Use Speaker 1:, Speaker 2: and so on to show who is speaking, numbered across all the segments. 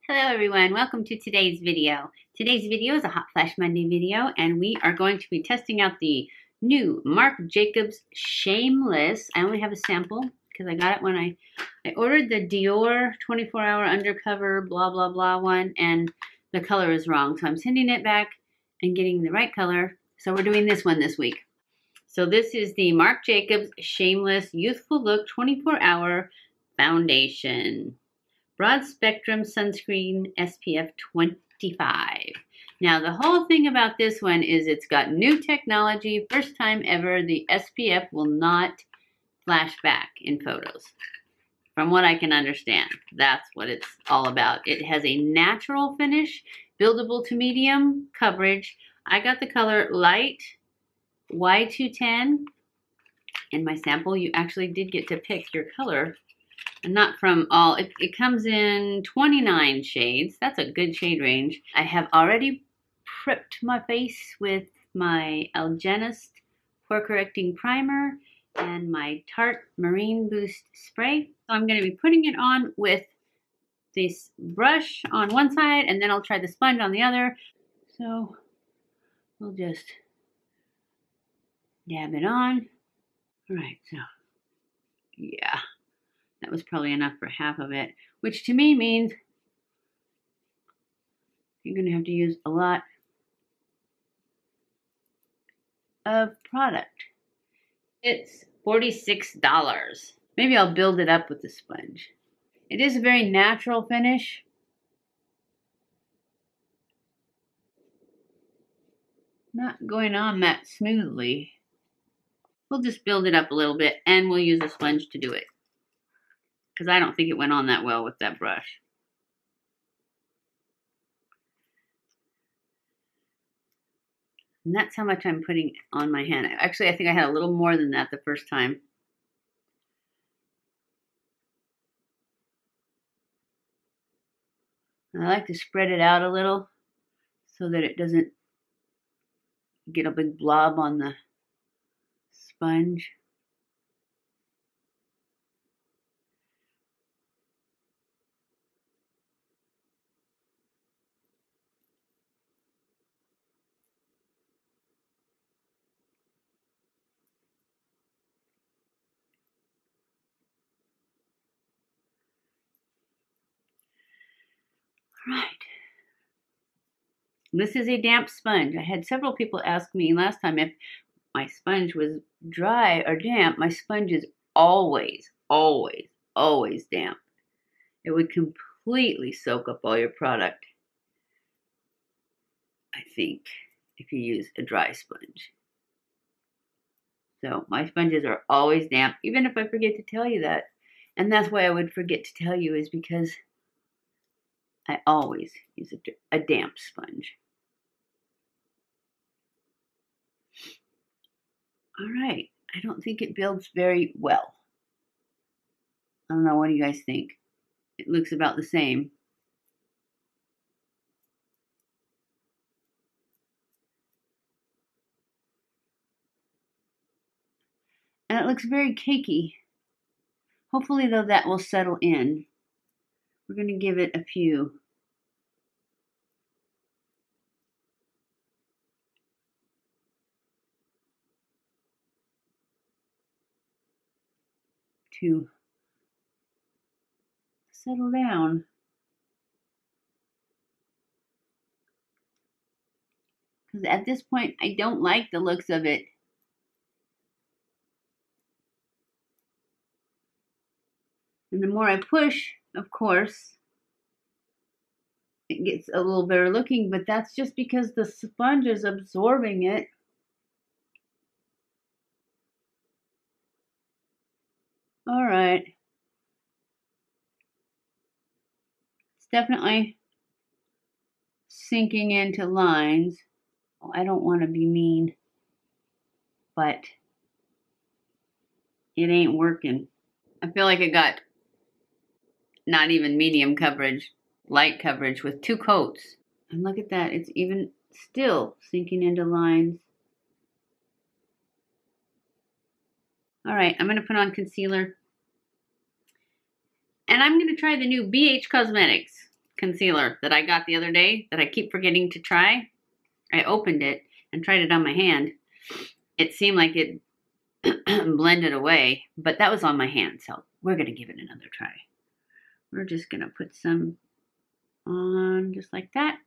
Speaker 1: Hello everyone, welcome to today's video. Today's video is a Hot Flash Monday video and we are going to be testing out the new Marc Jacobs Shameless. I only have a sample because I got it when I ordered the Dior 24-hour undercover blah blah blah one and the color is wrong. So I'm sending it back and getting the right color. So we're doing this one this week. So this is the Marc Jacobs Shameless Youthful Look 24-hour foundation. Broad spectrum sunscreen SPF 25. Now the whole thing about this one is it's got new technology. First time ever, the SPF will not flash back in photos. From what I can understand, that's what it's all about. It has a natural finish, buildable to medium coverage. I got the color light Y210. In my sample, you actually did get to pick your color. And not from all, it comes in 29 shades. That's a good shade range. I have already prepped my face with my AlgenistPore Correcting Primer and my Tarte Marine Boost Spray. So I'm going to be putting it on with this brush on one side and then I'll try the sponge on the other. So we'll just dab it on. All right, so yeah. That was probably enough for half of it, which to me means you're going to have to use a lot of product. It's $46. Maybe I'll build it up with the sponge. It is a very natural finish. Not going on that smoothly. We'll just build it up a little bit and we'll use a sponge to do it. Because I don't think it went on that well with that brush. And that's how much I'm putting on my hand. Actually, I think I had a little more than that the first time. And I like to spread it out a little so that it doesn't get a big blob on the sponge. Right. This is a damp sponge. I had several people ask me last time if my sponge was dry or damp. My sponge is always, always, always damp. It would completely soak up all your product, I think, if you use a dry sponge. So my sponges are always damp, even if I forget to tell you that. And that's why I would forget to tell you is because I always use a damp sponge. All right, I don't think it builds very well. I don't know, what do you guys think? It looks about the same. And it looks very cakey. Hopefully, though, that will settle in. We're going to give it a few. To settle down. Because at this point, I don't like the looks of it. And the more I push, of course, it gets a little better looking, but that's just because the sponge is absorbing it. All right. It's definitely sinking into lines. Oh, I don't want to be mean, but it ain't working. I feel like it got not even medium coverage, light coverage with 2 coats. And look at that, it's even still sinking into lines. All right, I'm going to put on concealer. And I'm going to try the new BH Cosmetics concealer that I got the other day that I keep forgetting to try. I opened it and tried it on my hand. It seemed like it blended away, but that was on my hand, so we're going to give it another try. We're just going to put some on just like that.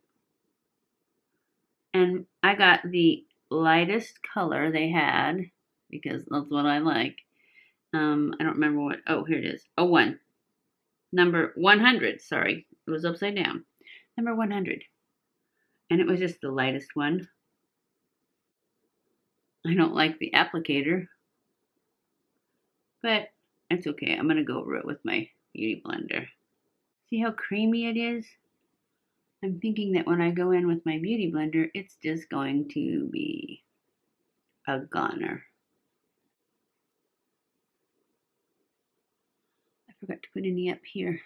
Speaker 1: And I got the lightest color they had because that's what I like. I don't remember what, oh, here it is. 01. Number 100, sorry. It was upside down. Number 100. And it was just the lightest one. I don't like the applicator, but it's okay. I'm going to go over it with my beauty blender. See how creamy it is? I'm thinking that when I go in with my beauty blender, it's just going to be a goner. I forgot to put any up here.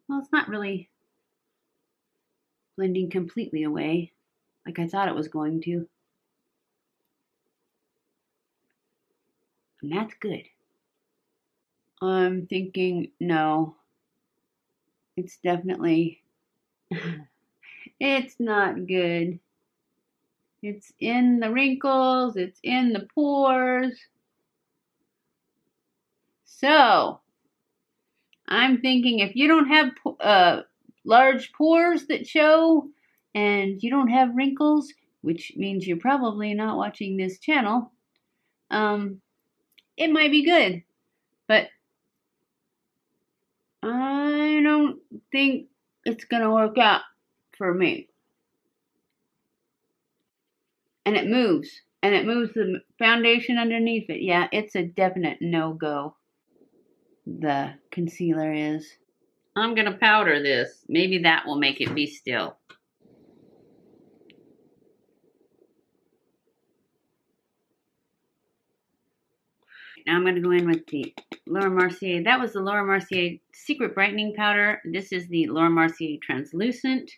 Speaker 1: Well, it's not really blending completely away like I thought it was going to. And that's good. I'm thinking, no, it's definitely, it's not good. It's in the wrinkles, it's in the pores. So, I'm thinking if you don't have large pores that show and you don't have wrinkles, which means you're probably not watching this channel, it might be good, but I don't think it's gonna work out for me. And it moves the foundation underneath it. Yeah, it's a definite no-go. The concealer is. I'm gonna powder this. Maybe that will make it be still. Now I'm going to go in with the Laura Mercier. That was the Laura Mercier Secret Brightening Powder. This is the Laura Mercier Translucent,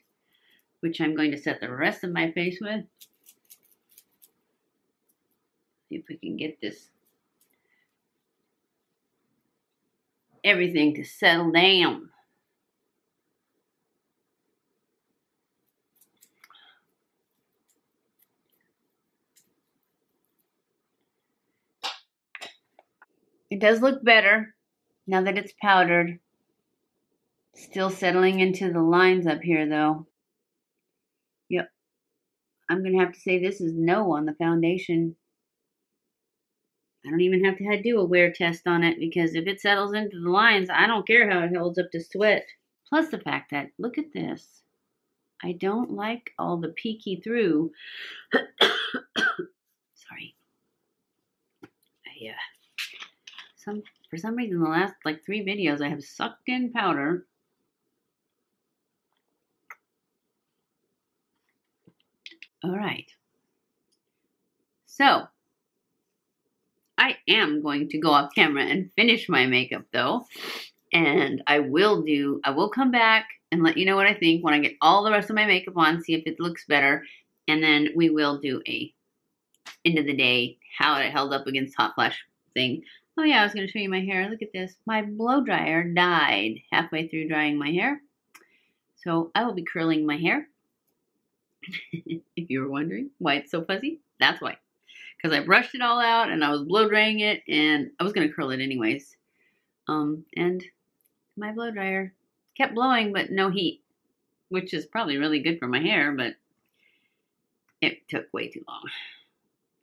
Speaker 1: which I'm going to set the rest of my face with. See if we can get this, everything to settle down. It does look better now that it's powdered. Still settling into the lines up here though. Yep. I'm going to have to say this is no on the foundation. I don't even have to do a wear test on it because if it settles into the lines, I don't care how it holds up to sweat. Plus the fact that, look at this. I don't like all the peeky through. Sorry. For some reason, the last like 3 videos, I have sucked in powder. All right. So, I am going to go off camera and finish my makeup though. And I will come back and let you know what I think when I get all the rest of my makeup on, see if it looks better. And then we will do a end of the day, how it held up against hot flash thing. Oh yeah, I was going to show you my hair. Look at this. My blow dryer died halfway through drying my hair. So I will be curling my hair. If you were wondering why it's so fuzzy, that's why. Because I brushed it all out and I was blow drying it and I was going to curl it anyways. And my blow dryer kept blowing but no heat, which is probably really good for my hair, but it took way too long.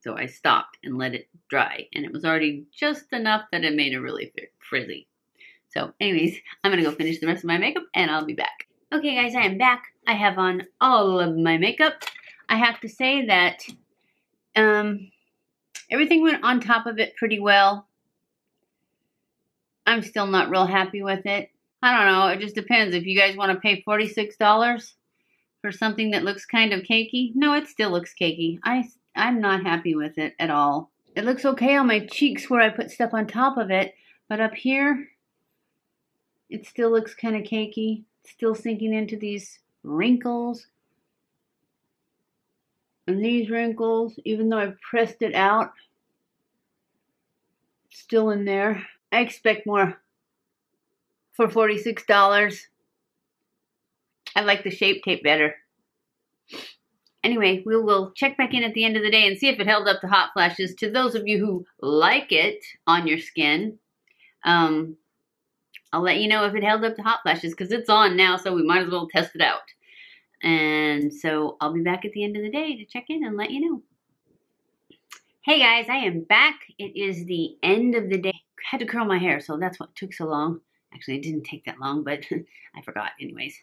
Speaker 1: So I stopped and let it dry, and it was already just enough that it made it really frizzy. So anyways, I'm going to go finish the rest of my makeup, and I'll be back. Okay, guys, I am back. I have on all of my makeup. I have to say that everything went on top of it pretty well. I'm still not real happy with it. I don't know. It just depends. If you guys want to pay $46 for something that looks kind of cakey, no, it still looks cakey. I'm not happy with it at all. It looks okay on my cheeks where I put stuff on top of it, but up here, it still looks kind of cakey. It's still sinking into these wrinkles. And these wrinkles, even though I pressed it out, it's still in there. I expect more for $46. I like the Shape Tape better. Anyway, we will check back in at the end of the day and see if it held up to hot flashes. To those of you who like it on your skin, I'll let you know if it held up to hot flashes because it's on now, so we might as well test it out. And so I'll be back at the end of the day to check in and let you know. Hey guys, I am back. It is the end of the day. I had to curl my hair, so that's what took so long. Actually, it didn't take that long, but I forgot anyways.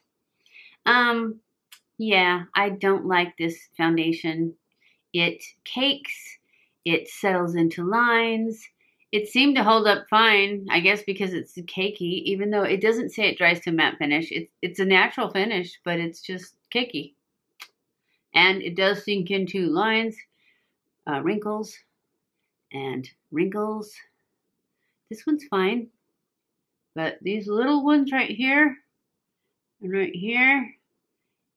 Speaker 1: Yeah, I don't like this foundation. It cakes, it settles into lines. It seemed to hold up fine, I guess because it's cakey, even though it doesn't say it dries to matte finish. It's a natural finish, but it's just cakey. And it does sink into lines, wrinkles, and wrinkles. This one's fine, but these little ones right here, and right here,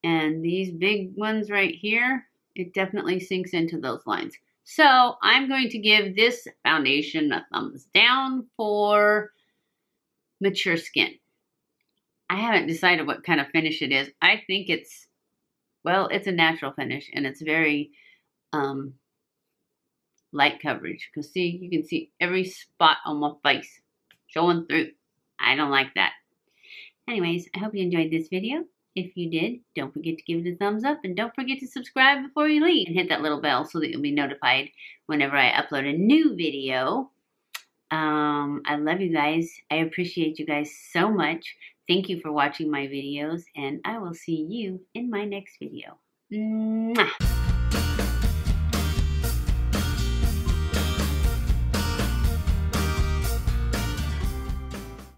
Speaker 1: and these big ones right here, it definitely sinks into those lines. So I'm going to give this foundation a thumbs down for mature skin. I haven't decided what kind of finish it is. I think it's, well, it's a natural finish and it's very light coverage. Because see, you can see every spot on my face showing through. I don't like that. Anyways, I hope you enjoyed this video. If you did, don't forget to give it a thumbs up and don't forget to subscribe before you leave and hit that little bell so that you'll be notified whenever I upload a new video. I love you guys. I appreciate you guys so much. Thank you for watching my videos and I will see you in my next video. Mwah!